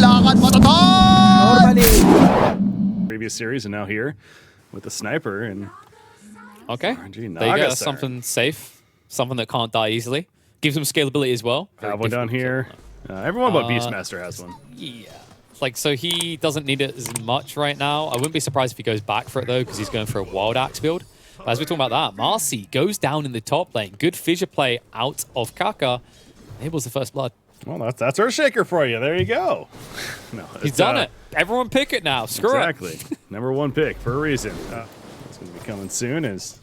lakad matatag! Normally. Previous series and now here with the sniper and okay. RNG There you go. Naga That's something safe, something that can't die easily. Gives him scalability as well. have one down here. Everyone but Beastmaster has one. Yeah. Like, so he doesn't need it as much right now. I wouldn't be surprised if he goes back for it, though, because he's going for a Wild Axe build. But as we're talking about that, Marcy goes down in the top lane. Good fissure play out of Kaka. Enables the first blood. Well, that's Earthshaker for you. There you go. No, He's done it. Everyone pick it now. Screw exactly. Number one pick for a reason. It's going to be coming soon as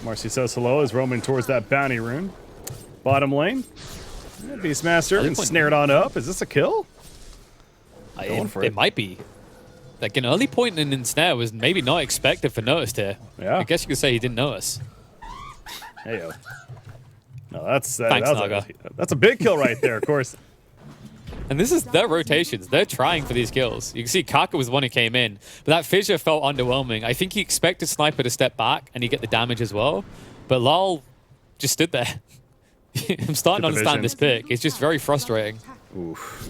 Marcy says hello as roaming towards that bounty rune. Bottom lane. Beastmaster and snared on up. Is this a kill? It might be. Like, an early point in ensnare was maybe not expected for Noticed here. Yeah. I guess you could say he didn't notice. Hey-yo. No, that's a big kill right there, of course. And this is their rotations. They're trying for these kills. You can see Kaka was the one who came in, but that fissure felt underwhelming. I think he expected Sniper to step back and he get the damage as well, but Lal just stood there. I'm starting to understand this pick. It's just very frustrating. Oof.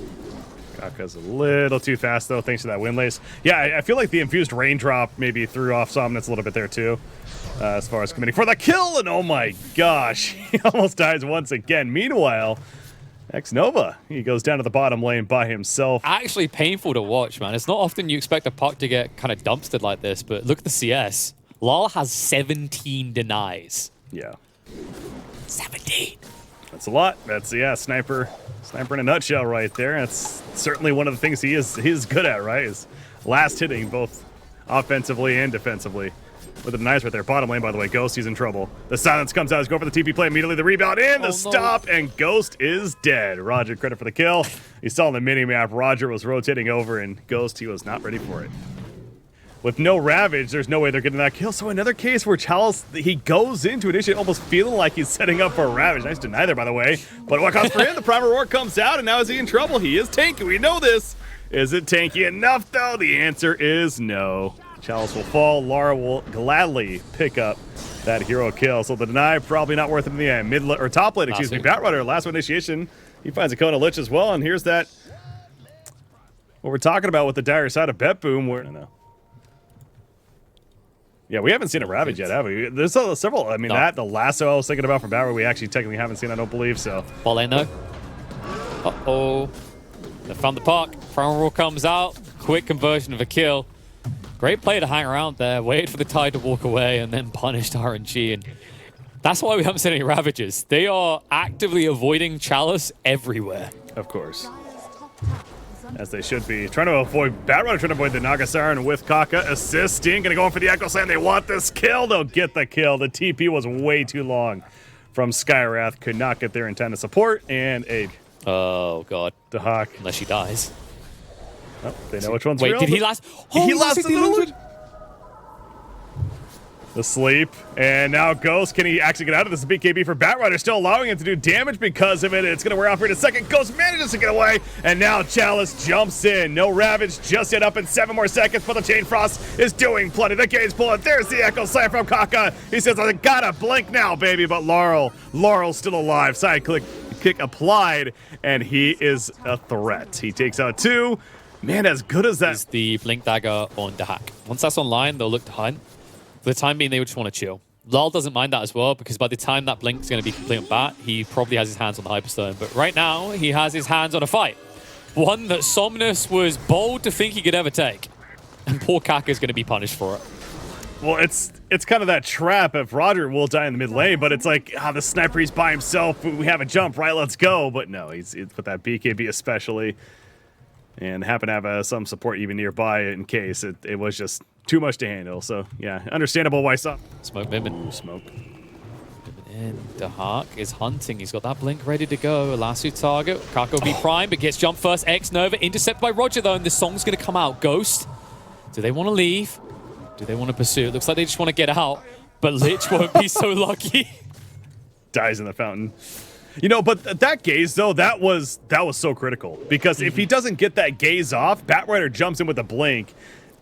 Kaka's a little too fast, though, thanks to that wind lace. Yeah, I feel like the infused raindrop maybe threw off Somnus a little bit there, too, as far as committing for the kill. And oh my gosh, he almost dies once again. Meanwhile, X-Nova, he goes down to the bottom lane by himself. Actually painful to watch, man. It's not often you expect a puck to get kind of dumpstered like this, but look at the CS. Lal has 17 denies. Yeah. 17. That's a lot. That's, yeah, sniper in a nutshell right there. That's certainly one of the things he's good at, right? Is last hitting both offensively and defensively. With the denies right there. Bottom lane, by the way, Ghost, he's in trouble. The silence comes out. He's going for the TP play immediately. The rebound and the stop, and Ghost is dead. Roger, credit for the kill. He saw on the mini-map, Roger was rotating over, and Ghost, he was not ready for it. With no Ravage, there's no way they're getting that kill. So another case where Chalice, he goes into initiate almost feeling like he's setting up for a Ravage. Nice deny there, by the way. But what comes for him? The Primal Roar comes out, and now is he in trouble? He is tanky. We know this. Is it tanky enough, though? The answer is no. Chalice will fall. Lara will gladly pick up that hero kill. So the deny probably not worth it in the end. Top lane, excuse me. Batrunner, last one initiation. He finds a Kona Lich as well, and here's that. What we're talking about with the dire side of BetBoom. Yeah, we haven't seen a Ravage yet, have we? There's several. I mean, the lasso I was thinking about from Battery, we actually technically haven't seen, I don't believe, so. Ball lane, though. Uh-oh. They found the puck. Primal Roar comes out. Quick conversion of a kill. Great play to hang around there, wait for the tide to walk away, and then punished RNG. And that's why we haven't seen any Ravages. They are actively avoiding Chalice everywhere. Of course. As they should be. Trying to avoid Batrunner, trying to avoid the Naga Siren with Kaka assisting. Gonna go in for the Echo Slam. They want this kill. They'll get the kill. The TP was way too long from Skywrath. Could not get their intended support. And a... Oh, God. The Hawk. Unless she dies. Oh, they know which one's real. Wait, did he last? Oh, he lost the little one. The sleep. And now Ghost. Can he actually get out of this? BKB for Batrunner, still allowing him to do damage because of it. It's going to wear off here in a second. Ghost manages to get away. And now Chalice jumps in. No Ravage just yet up in 7 more seconds. But the Chain Frost is doing plenty. The gaze pulling. There's the Echo Slam from Kaka. He says, I gotta blink now, baby. But Laurel's still alive. Side kick applied. And he is a threat. He takes out 2. Man, as good as that. Is the Blink Dagger on the hack. Once that's online, they'll look to hunt. For the time being, they would just want to chill. Lal doesn't mind that as well, because by the time that Blink's going to be complete on bat, he probably has his hands on the Hyperstone. But right now, he has his hands on a fight. One that Somnus was bold to think he could ever take. And poor Kaka is going to be punished for it. Well, it's kind of that trap if Roger will die in the mid lane, but it's like, the sniper, he's by himself. We have a jump, right? Let's go. But no, he's with that BKB especially. And happen to have some support even nearby in case it was just too much to handle. So, yeah, understandable why some. Smoke Mimic. Ooh, smoke. And the Hawk is hunting. He's got that blink ready to go. Lasso target. Kaka will be prime, but gets jumped first. X-Nova intercepted by Roger, though, and the song's going to come out. Ghost. Do they want to leave? Do they want to pursue? It looks like they just want to get out, but Lich won't be so lucky. Dies in the fountain. You know, but that gaze, though, that was so critical. Because if he doesn't get that gaze off, Batrunner jumps in with a blink.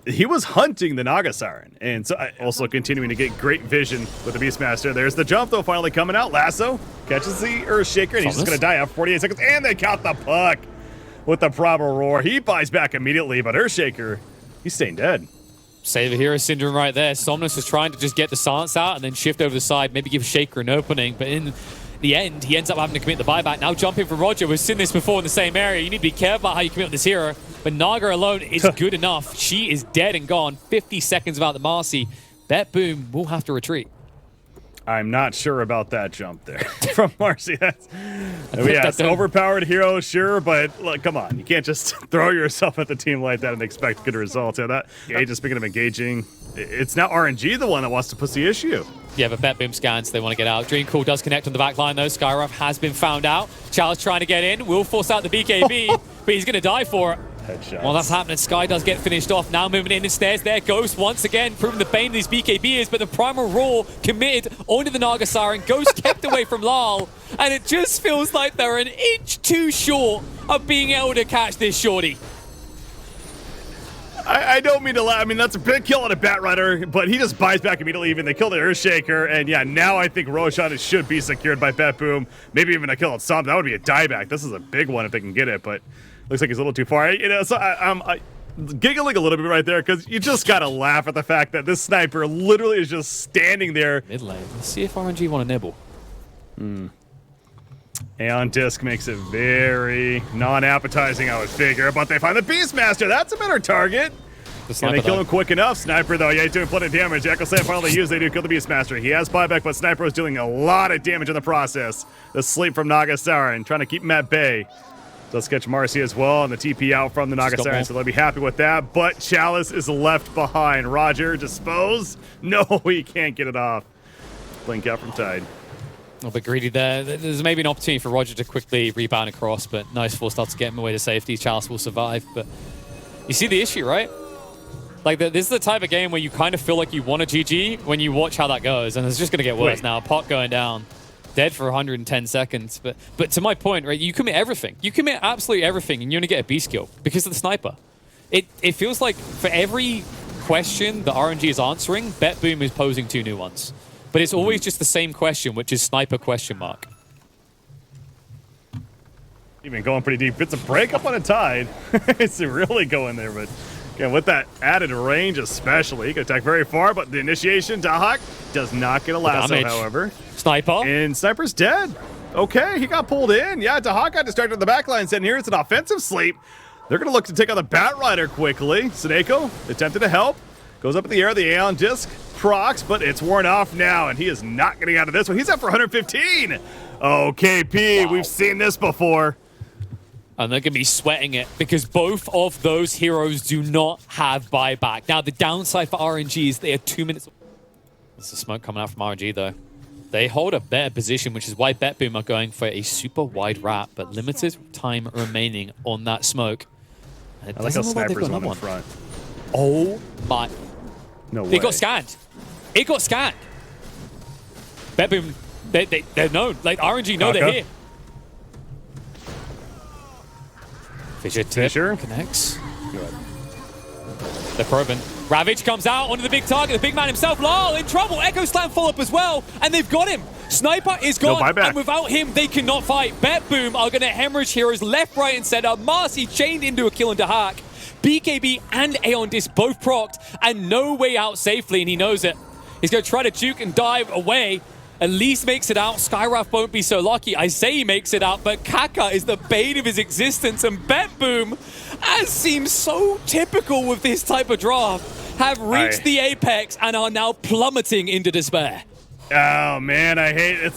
He was hunting the Naga Siren. And so also continuing to get great vision with the Beastmaster. There's the jump, though, finally coming out. Lasso catches the Earthshaker, and he's just going to die after 48 seconds. And they count the puck. with the proper roar. He buys back immediately, but Earthshaker, he's staying dead. Save a hero syndrome right there. Somnus is trying to just get the silence out and then shift over the side, maybe give Shaker an opening, but in the end, he ends up having to commit the buyback. Now jumping for Roger. We've seen this before in the same area. You need to be careful about how you commit with this hero, but Naga alone is good enough. She is dead and gone. 50 seconds without the Marcy. BetBoom will have to retreat. I'm not sure about that jump there from Marcy. Yes, overpowered hero, sure, but look, come on. You can't just throw yourself at the team like that and expect good results. Yeah, that Gage, speaking of engaging, it's now RNG the one that wants to push the issue. Yeah, but BetBoom scans, they want to get out. Dreamcool does connect on the back line, though. Skyruff has been found out. Charles trying to get in. Will force out the BKB, but he's going to die for it. Headshots. Well, that's happening. Sky does get finished off. Now moving in the stairs there. Ghost once again proving the bane of these BKB is, but the primal roar committed onto the Naga Siren. Ghost kept away from Lal, and it just feels like they're an inch too short of being able to catch this shorty. I don't mean to laugh. I mean, that's a big kill on a Batrider, but he just buys back immediately. Even they kill the Earthshaker, and yeah, now I think Roshan should be secured by BetBoom. Maybe even a kill on Som. That would be a dieback. This is a big one if they can get it, but looks like he's a little too far. You know, so I'm giggling a little bit right there because you just gotta laugh at the fact that this sniper literally is just standing there. Mid lane. Let's see if RNG want to nibble. Aeon Disc makes it very non-appetizing, I would figure, but they find the Beastmaster. That's a better target. Can they kill him quick enough? Sniper, though, yeah, he's doing plenty of damage. Echo Slam finally used. They do kill the Beastmaster. He has buyback, but Sniper is doing a lot of damage in the process. The sleep from Naga Siren, trying to keep him at bay. Does catch Marcy as well, and the TP out from the Naga Siren, so they'll be happy with that. But Chalice is left behind. Roger, dispose? No, he can't get it off. Blink out from Tide. A little bit greedy there. There's maybe an opportunity for Roger to quickly rebound across, but nice force start to get him away to safety. Chalice will survive, but you see the issue, right? Like, this is the type of game where you kind of feel like you want a GG when you watch how that goes, and it's just going to get worse now. Pot going down. Dead for 110 seconds. But to my point, right, you commit everything. You commit absolutely everything, and you only get a beast kill because of the sniper. It feels like for every question that RNG is answering, BetBoom is posing 2 new ones. But it's always just the same question, which is sniper question mark. Even going pretty deep. It's a break up on a Tide. It's really going there, but again, with that added range especially, he can attack very far, but the initiation, Dahak does not get a lasso, however. Sniper. And Sniper's dead. Okay, he got pulled in. Yeah, Dahak got distracted on the backline, and here it's an offensive sleep. They're going to look to take on the Batrider quickly. Suneko attempted to help. Goes up in the air, the Aeon Disc procs, but it's worn off now, and he is not getting out of this one. He's up for 115. Oh, KP, we've seen this before. And they're going to be sweating it because both of those heroes do not have buyback. Now, the downside for RNG is they are 2 minutes. There's the smoke coming out from RNG, though. They hold a better position, which is why BetBoom are going for a super wide wrap, but limited time remaining on that smoke. And it I like how Sniper's on in front. Oh, my. No way. It got scanned. It got scanned. BetBoom, they know. Like, RNG know they're here. Fisher connects. Good. They're probing. Ravage comes out onto the big target. The big man himself, Lal, in trouble. Echo Slam follow up as well, and they've got him. Sniper is gone, and without him, they cannot fight. BetBoom are going to hemorrhage heroes left, right, and center. Marcy chained into a kill on Dahak. BKB and Aeon Disc both procced, and no way out safely, and he knows it. He's going to try to juke and dive away. At least makes it out. Skyruff won't be so lucky. I say he makes it out, but Kaka is the bane of his existence, and BetBoom, as seems so typical with this type of draft, have reached the apex and are now plummeting into despair. Oh, man, I hate it.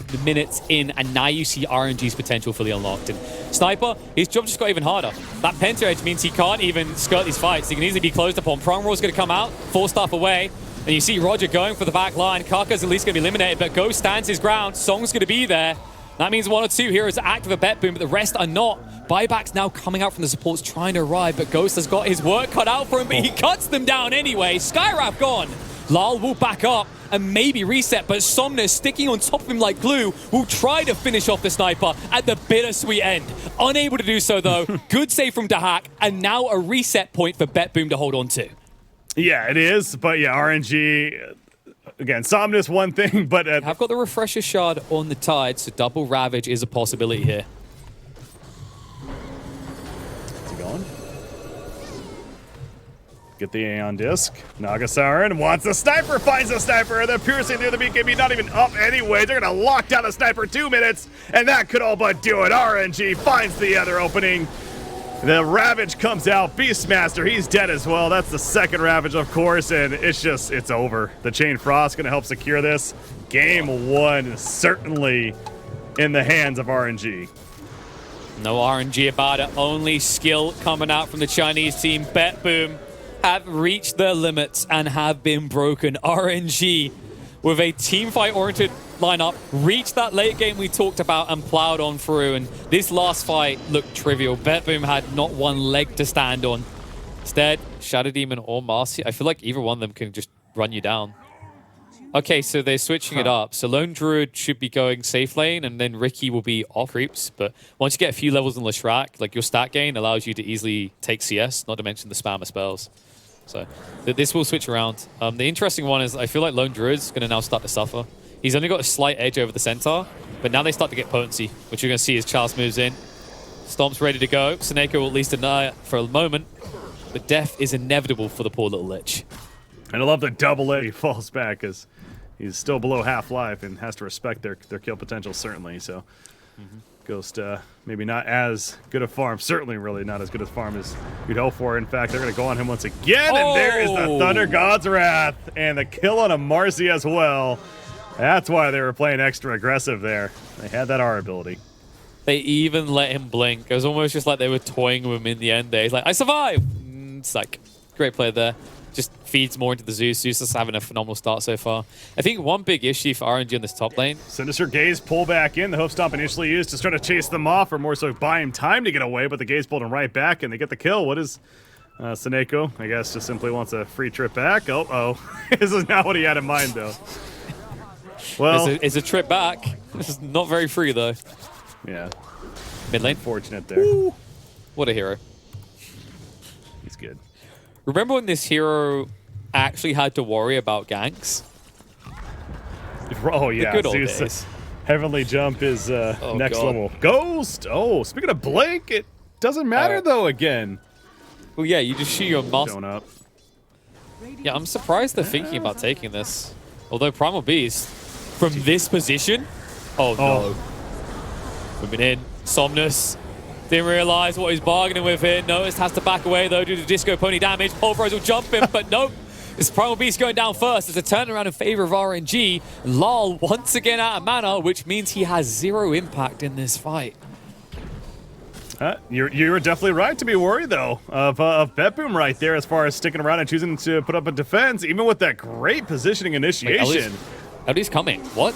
The minutes in, and now you see RNG's potential fully unlocked. And Sniper, his job just got even harder. That Penta Edge means he can't even skirt these fights. He can easily be closed upon. Prime Roar's going to come out, 4-staff away. And you see Roger going for the back line. Kaka's at least going to be eliminated, but Ghost stands his ground. Song's going to be there. That means 1 or 2 heroes are active at BetBoom, but the rest are not. Buybacks now coming out from the supports trying to arrive, but Ghost has got his work cut out for him, but he cuts them down anyway. Skyrap gone. Lal will back up and maybe reset, but Somnus, sticking on top of him like glue, will try to finish off the Sniper at the bittersweet end. Unable to do so, though. Good save from Dahak, and now a reset point for BetBoom to hold on to. Yeah, it is, but yeah, RNG, again, Somnus one thing, but... I've got the Refresher Shard on the Tide, so double Ravage is a possibility here. Get the A on disc. Naga Siren wants a sniper, finds a sniper, and then piercing near the BKB, not even up anyway. They're gonna lock down the sniper 2 minutes, and that could all but do it. RNG finds the other opening. The Ravage comes out. Beastmaster, he's dead as well. That's the second Ravage, of course, and it's over. The Chain Frost gonna help secure this. Game 1 certainly in the hands of RNG. No RNG about it. Only skill coming out from the Chinese team. BetBoom have reached their limits and have been broken. RNG, with a teamfight-oriented lineup, reached that late game we talked about and plowed on through. And this last fight looked trivial. BetBoom had not one leg to stand on. Instead, Shadow Demon or Marcy, I feel like either one of them can just run you down. Okay, so they're switching it up. So Lone Druid should be going safe lane, and then Ricky will be off creeps. But once you get a few levels in Leshrac, like your stat gain allows you to easily take CS, not to mention the spam of spells. So this will switch around. The interesting one is I feel like Lone Druid's going to now start to suffer. He's only got a slight edge over the Centaur, but now they start to get potency, which you're going to see as Charles moves in. Stomp's ready to go. Seneko will at least deny it for a moment, but death is inevitable for the poor little Lich. And I love the double A. He falls back because he's still below half-life and has to respect their kill potential, certainly. So Ghost, maybe not as good a farm. Certainly really not as good a farm as you'd hope for. In fact, they're going to go on him once again. And there is the Thunder God's Wrath. And the kill on a Marcy as well. That's why they were playing extra aggressive there. They had that R ability. They even let him blink. It was almost just like they were toying with him in the end there. He's like, I survived! It's like, great play there. Just feeds more into the Zeus. Zeus is having a phenomenal start so far. I think one big issue for RNG on this top lane. Sinister Gaze pull back in. The hoof stomp initially used to try to chase them off, or more so buy him time to get away, but the Gaze pulled him right back, and they get the kill. What is Seneko? I guess just simply wants a free trip back. Oh. This is not what he had in mind, though. Well, it's a trip back. This is not very free, though. Yeah. Mid lane. Fortunate there. Woo. What a hero. He's good. Remember when this hero actually had to worry about ganks? Oh, yeah. The good old Zeus, days. Heavenly Jump is next God. level. Ghost! Oh, speaking of Blink, it doesn't matter, though, again. Well, yeah, you just shoot your master. Showing up. Yeah, I'm surprised they're thinking about taking this. Although Primal Beast, from this position? Oh, no. Moving in. Somnus. Didn't realize what he's bargaining with here. Noticed has to back away, though, due to Disco Pony damage. Pulverize will jump him, but nope. It's Primal Beast going down first. It's a turnaround in favor of RNG. Lal once again out of mana, which means he has 0 impact in this fight. You're definitely right to be worried, though, of BetBoom right there as far as sticking around and choosing to put up a defense, even with that great positioning initiation. Ellie's coming. What?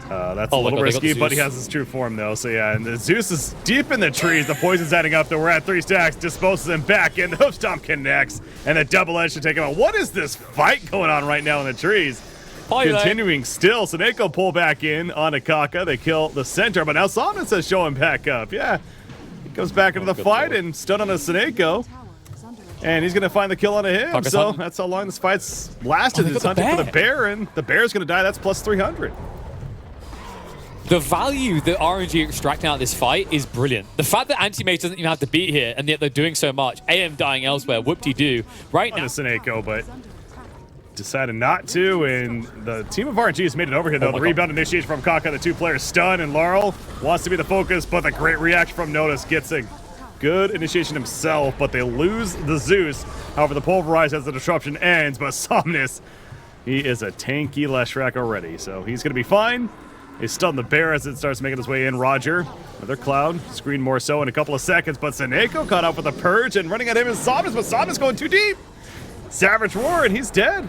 That's a little risky, but he has his true form, though. So, yeah, and the Zeus is deep in the trees. The poison's adding up, though. We're at 3 stacks. Disposes him back in. The hoof stomp connects, and the double edge to take him out. What is this fight going on right now in the trees? Continuing still. Seneko pull back in on Akaka. They kill the center, but now Salmon says show him back up. Yeah, he comes back into the fight and stun on a Seneko. And he's going to find the kill on him. So that's how long this fight's lasted. He's hunting for the bear, and the bear's going to die. That's plus 300. The value that RNG extracting out of this fight is brilliant. The fact that Anti-Mage doesn't even have to beat here, and yet they're doing so much. AM dying elsewhere, whoop-de-doo. Right now, Seneko, but decided not to, and the team of RNG has made it over here, though. The rebound initiation from Kaka, the 2 players stun, and Laurel wants to be the focus, but the great reaction from Notice gets a good initiation himself, but they lose the Zeus. However, the Pulverize as the disruption ends, but Somnus, he is a tanky Leshrac already, so he's going to be fine. They stun the bear as it starts making its way in. Roger, another cloud, screen more so in a couple of seconds, but Seneko caught up with the Purge, and running at him is Somnus, but Somnus going too deep. Savage Roar, and he's dead.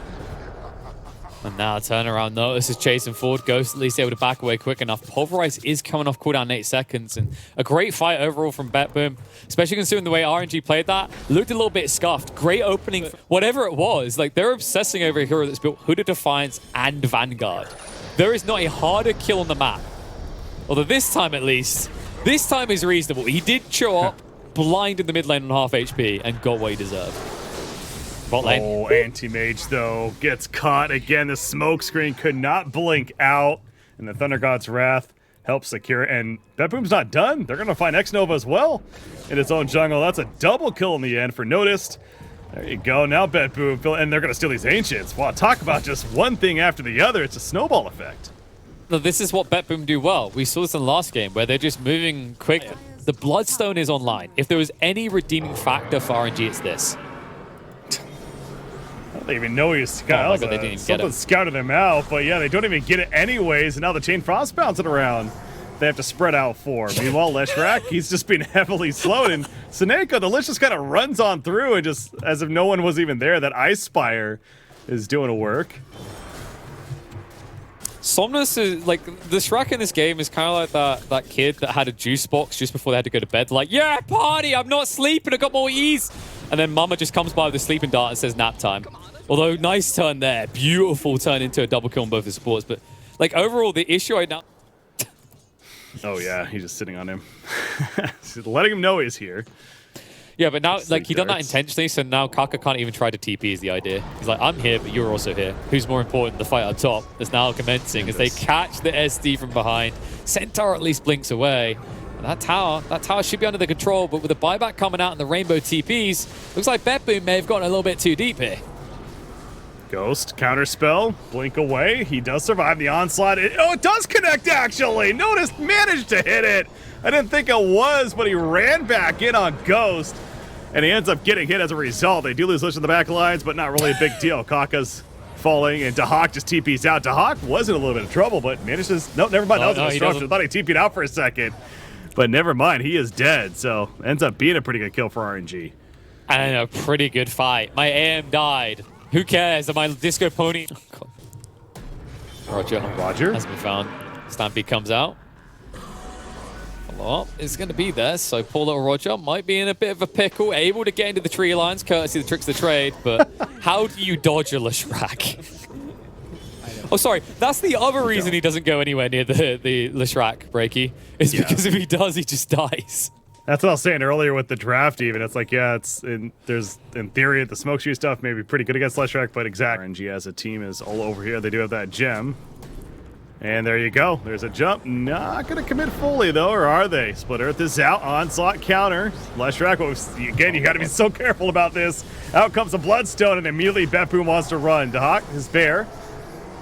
And now turnaround Notice is chasing forward. Ghost at least able to back away quick enough. Pulverize is coming off cooldown in 8 seconds. And a great fight overall from BetBoom, especially considering the way RNG played that. Looked a little bit scuffed. Great opening. Whatever it was, like they're obsessing over a hero that's built Hood of Defiance and Vanguard. There is not a harder kill on the map. Although this time at least, this time is reasonable. He did show up blind in the mid lane on half HP and got what he deserved. Bot lane. Oh, Anti-Mage, though, gets caught again. The smoke screen could not blink out, and the Thunder God's Wrath helps secure it. And BetBoom's not done. They're going to find X-Nova as well in its own jungle. That's a double kill in the end for Noticed. There you go. Now BetBoom, and they're going to steal these Ancients. Wow, talk about just one thing after the other. It's a snowball effect. No, this is what BetBoom do well. We saw this in the last game where they're just moving quick. The Bloodstone is online. If there was any redeeming factor for RNG, it's this. I don't even know he's scouted. Oh my God, they didn't even get Something it. scouted him out, but yeah, they don't even get it anyways, and now the Chain Frost bouncing around. They have to spread out for. Meanwhile, Leshrac, he's just been heavily slowed, and Seneko, the Lich just kind of runs on through and just, as if no one was even there, that Ice Spire is doing a work. Somnus is like the Shrek in this game is kind of like that kid that had a juice box just before they had to go to bed. Like, yeah, party, I'm not sleeping, I got more ease. And then Mama just comes by with a sleeping dart and says nap time. Although nice turn there, beautiful turn into a double kill on both the supports. But like overall, the issue right now. Oh yeah, he's just sitting on him, letting him know he's here. Yeah, but now, like, he done that intentionally, so now Kaka can't even try to TP is the idea. He's like, I'm here, but you're also here. Who's more important? The fight on top is now commencing as they catch the SD from behind. Centaur at least blinks away. And that tower should be under the control, but with the buyback coming out and the rainbow TPs, looks like BetBoom may have gotten a little bit too deep here. Ghost, counterspell, blink away. He does survive the onslaught. It does connect, actually. Notice, managed to hit it. I didn't think it was, but he ran back in on Ghost, and he ends up getting hit as a result. They do lose Lich in the back lines, but not really a big deal. Kaka's falling, and Dahak just TP's out. Dahak was in a little bit of trouble, but manages... No, never mind. That was a destruction. I thought he TP'd out for a second, but never mind. He is dead, so ends up being a pretty good kill for RNG. And a pretty good fight. My AM died. Who cares? My disco pony... Oh, Roger has been found. Stampede comes out. Well, it's going to be there, so poor little Roger might be in a bit of a pickle, able to get into the tree lines, courtesy of the tricks of the trade, but how do you dodge a Leshrac? Oh, sorry, that's the other reason he doesn't go anywhere near the Leshrac, Breaky, is because if he does, he just dies. That's what I was saying earlier with the draft even. It's like, yeah, there's in theory, the smoke shoe stuff may be pretty good against Leshrac, but exactly. RNG as a team is all over here. They do have that gem. And there you go. There's a jump. Not going to commit fully, though, or are they? Split Earth is out. Onslaught counter. Leshrac, again, you got to be so careful about this. Out comes a Bloodstone, and immediately BetBoom wants to run. Dahak is bear.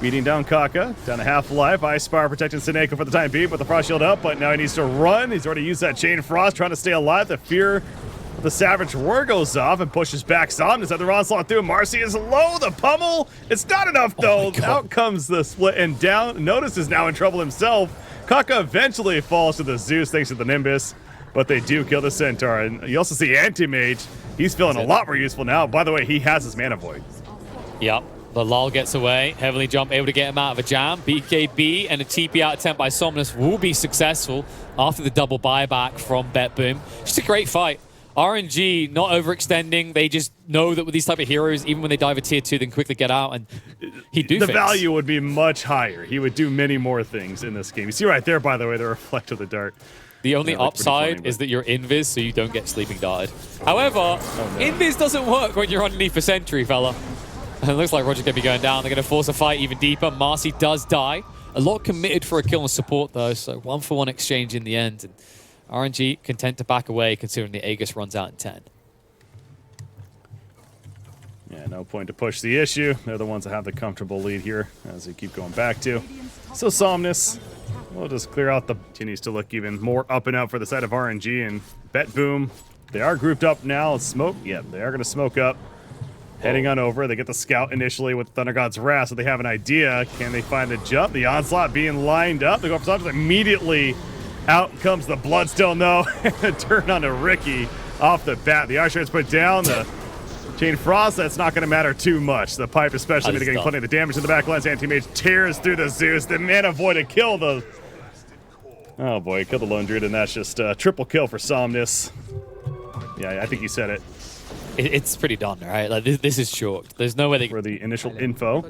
Beating down Kaka. Down to half life. Ice Spire protecting Seneko for the time being, with the Frost Shield up, but now he needs to run. He's already used that Chain Frost, trying to stay alive. The fear of the Savage Roar goes off and pushes back Somnus at the onslaught through. Marcy is low. The pummel. It's not enough, though. Out comes the split, and down. Notice is now in trouble himself. Kaka eventually falls to the Zeus thanks to the Nimbus, but they do kill the Centaur. And you also see Anti-Mage. He's feeling a lot more useful now. By the way, he has his Mana Void. Yep. The Lol gets away. Heavily Jump able to get him out of a jam. BKB and a TP out attempt by Somnus will be successful after the double buyback from BetBoom. Just a great fight. RNG not overextending. They just know that with these type of heroes, even when they dive a tier 2, they can quickly get out, and the value would be much higher. He would do many more things in this game. You see right there, by the way, the reflect of the dart. The only upside is that you're invis, so you don't get sleeping darted. However, invis doesn't work when you're underneath a sentry, fella. And it looks like Roger's going to be going down. They're going to force a fight even deeper. Marcy does die. A lot committed for a kill and support, though, so 1-for-1 exchange in the end. And RNG content to back away, considering the Aegis runs out in 10. Yeah, no point to push the issue. They're the ones that have the comfortable lead here, as they keep going back to. So Somnus will just clear out the... Continues to look even more up and out for the side of RNG, and BetBoom. They are grouped up now. Smoke, yeah, they are going to smoke up. Heading on over. They get the scout initially with Thunder God's Wrath, so they have an idea. Can they find the jump? The onslaught being lined up. They go for Somnus. Immediately out comes the Bloodstone, though. Turn on to Ricky off the bat. The Archer is put down. The Chain Frost, that's not going to matter too much. The Pipe especially mitigating plenty of the damage in the back lines. Anti-Mage tears through the Zeus. The Mana Void to kill the... Oh boy, kill the Lone Druid, and that's just a triple kill for Somnus. Yeah, I think you said it. It's pretty done, right? Like this is chalked. There's no way they... For the initial info.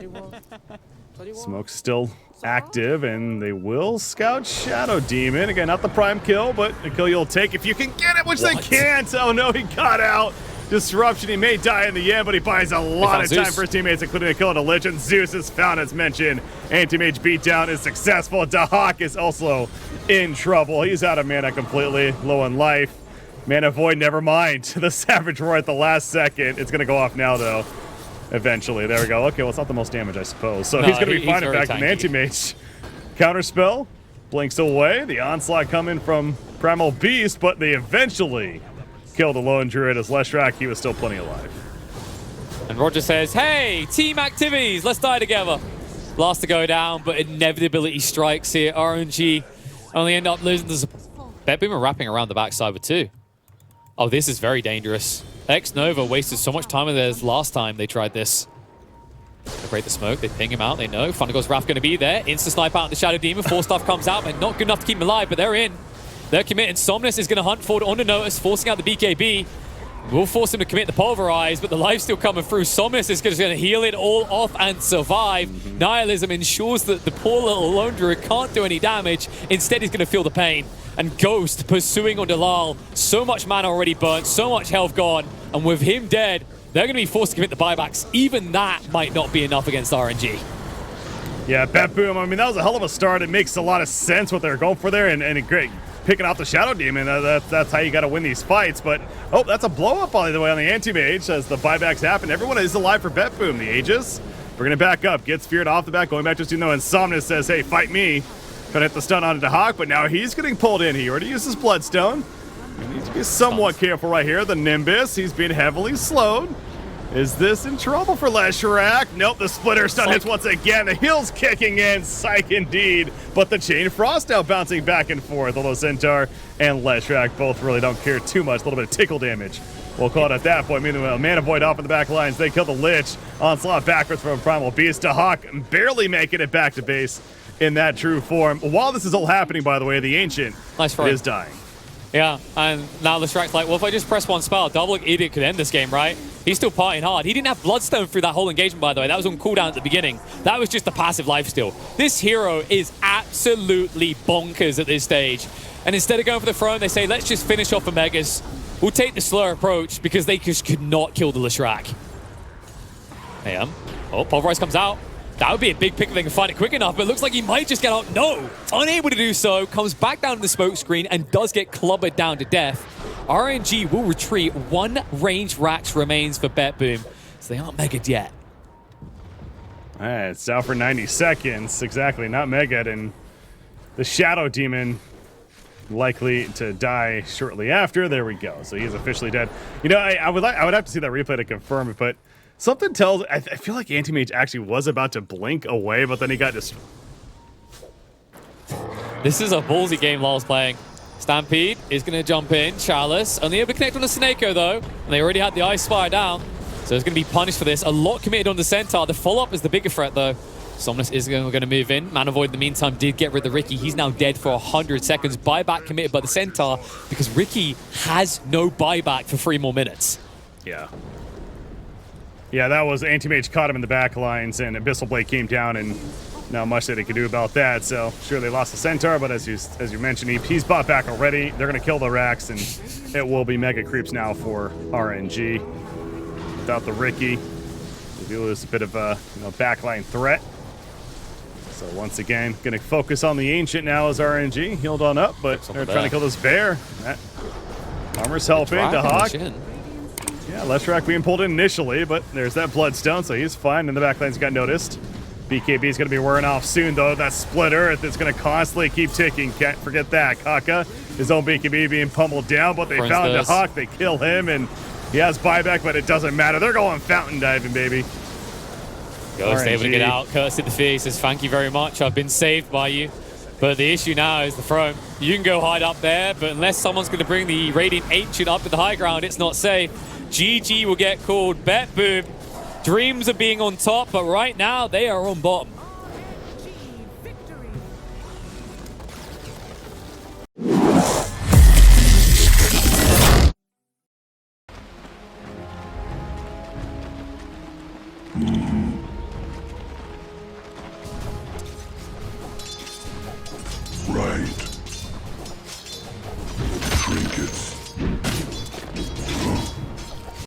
Smoke's still active, and they will scout Shadow Demon. Again, not the prime kill, but a kill you'll take if you can get it, which they can't. Oh no, he got out. Disruption, he may die in the end, but he buys a lot of time for his teammates, including a kill on a Lich, and Zeus is found as mentioned. Anti-Mage beatdown is successful. Dahak is also in trouble. He's out of mana completely, low on life. Mana Void, never mind. The Savage Roar at the last second. It's going to go off now, though. Eventually. There we go. Okay, well, it's not the most damage, I suppose. So he's going to be fine. In fact, an Anti-Mage. Counterspell. Blinks away. The onslaught coming from Primal Beast, but they eventually killed the Lone Druid as Leshrac. He was still plenty alive. And Roger says, hey, team activities, let's die together. Last to go down, but inevitability strikes here. RNG only end up losing. There's a BetBoom are wrapping around the backside with 2. Oh, this is very dangerous. X-Nova wasted so much time with theirs last time they tried this. They break the smoke, they ping him out, they know. Thundergor's Wrath going to be there. Insta snipe out the Shadow Demon. 4 stuff comes out, but not good enough to keep him alive, but they're in. They're committed. Somnus is going to hunt forward on the notice, forcing out the BKB. We'll force him to commit the Pulverize, but the life's still coming through. Somnus is just going to heal it all off and survive. Nihilism ensures that the poor little Lone Druid can't do any damage. Instead, he's going to feel the pain. And Ghost pursuing on Dalal. So much mana already burnt, so much health gone. And with him dead, they're going to be forced to commit the buybacks. Even that might not be enough against RNG. Yeah, BetBoom, I mean, that was a hell of a start. It makes a lot of sense what they're going for there, and great. Picking off the Shadow Demon, that's how you got to win these fights. But, oh, that's a blow-up, by the way, on the Anti-Mage as the buybacks happen. Everyone is alive for BetBoom. The Aegis, we're going to back up. Gets feared off the back, going back to Stuno, and Somnus says, hey, fight me. Trying to hit the stun onto Hawk, but now he's getting pulled in. He already used his Bloodstone. He needs to be somewhat careful right here. The Nimbus, he's being heavily slowed. Is this in trouble for Leshrac? Nope, the Splitter stun hits once again. The heel's kicking in. Psych indeed. But the Chain Frost now bouncing back and forth. Although Centaur and Leshrac both really don't care too much. A little bit of tickle damage. We'll call it at that point. Meanwhile, Mana Void off in the back lines. They kill the Lich. Onslaught backwards from Primal Beast to Hawk. Barely making it back to base in that true form. While this is all happening, by the way, the Ancient is dying. Yeah, and now Leshrac's like, well, if I just press one spell, Double Idiot could end this game, right? He's still partying hard. He didn't have Bloodstone through that whole engagement, by the way. That was on cooldown at the beginning. That was just a passive lifesteal. This hero is absolutely bonkers at this stage. And instead of going for the throne, they say, let's just finish off the Megas. We'll take the slower approach because they just could not kill the Leshrac. Oh, Pulverize comes out. That would be a big pick if they can find it quick enough, but it looks like he might just get out. No! Unable to do so, comes back down to the smoke screen and does get clubbered down to death. RNG will retreat. 1 range Rax remains for BetBoom, so they aren't megaed yet. All right, it's out for 90 seconds. Exactly, not megaed, and the Shadow Demon likely to die shortly after. There we go. So he's officially dead. You know, I would have to see that replay to confirm it, but something tells I feel like Anti-Mage actually was about to blink away, but then he got destroyed. This is a ballsy game Law's playing. Stampede is going to jump in. Chalice only able to connect on the Snako though, and they already had the Ice Spire down, so it's going to be punished for this. A lot committed on the Centaur. The follow-up is the bigger threat though. Somnus is going to move in. Mana Void in the meantime did get rid of Ricky. He's now dead for 100 seconds. Buyback committed by the Centaur because Ricky has no buyback for 3 more minutes. Yeah. Yeah, that was Anti-Mage caught him in the back lines, and Abyssal Blade came down, and not much that he could do about that. So, sure, they lost the Centaur, but as you mentioned, he's bought back already. They're going to kill the Rax, and it will be Mega Creeps now for RNG. Without the Ricky, they do lose a bit of a backline threat. So, once again, going to focus on the Ancient now as RNG. Healed on up, but they're trying to kill this bear. That armor's helping to Hawk. Yeah, Leshrac being pulled in initially, but there's that Bloodstone, so he's fine. And the backline's got noticed. BKB is going to be wearing off soon, though. That Split Earth is going to constantly keep ticking. Can't forget that. Kaka, his own BKB being pummeled down, but they found the Hawk. They kill him, and he has buyback, but it doesn't matter. They're going fountain diving, baby. Ghost able to get out. Curse at the feet says, thank you very much. I've been saved by you. But the issue now is the throne. You can go hide up there, but unless someone's going to bring the Radiant Ancient up to the high ground, it's not safe. GG will get called. BetBoom dreams of being on top, but right now they are on bottom.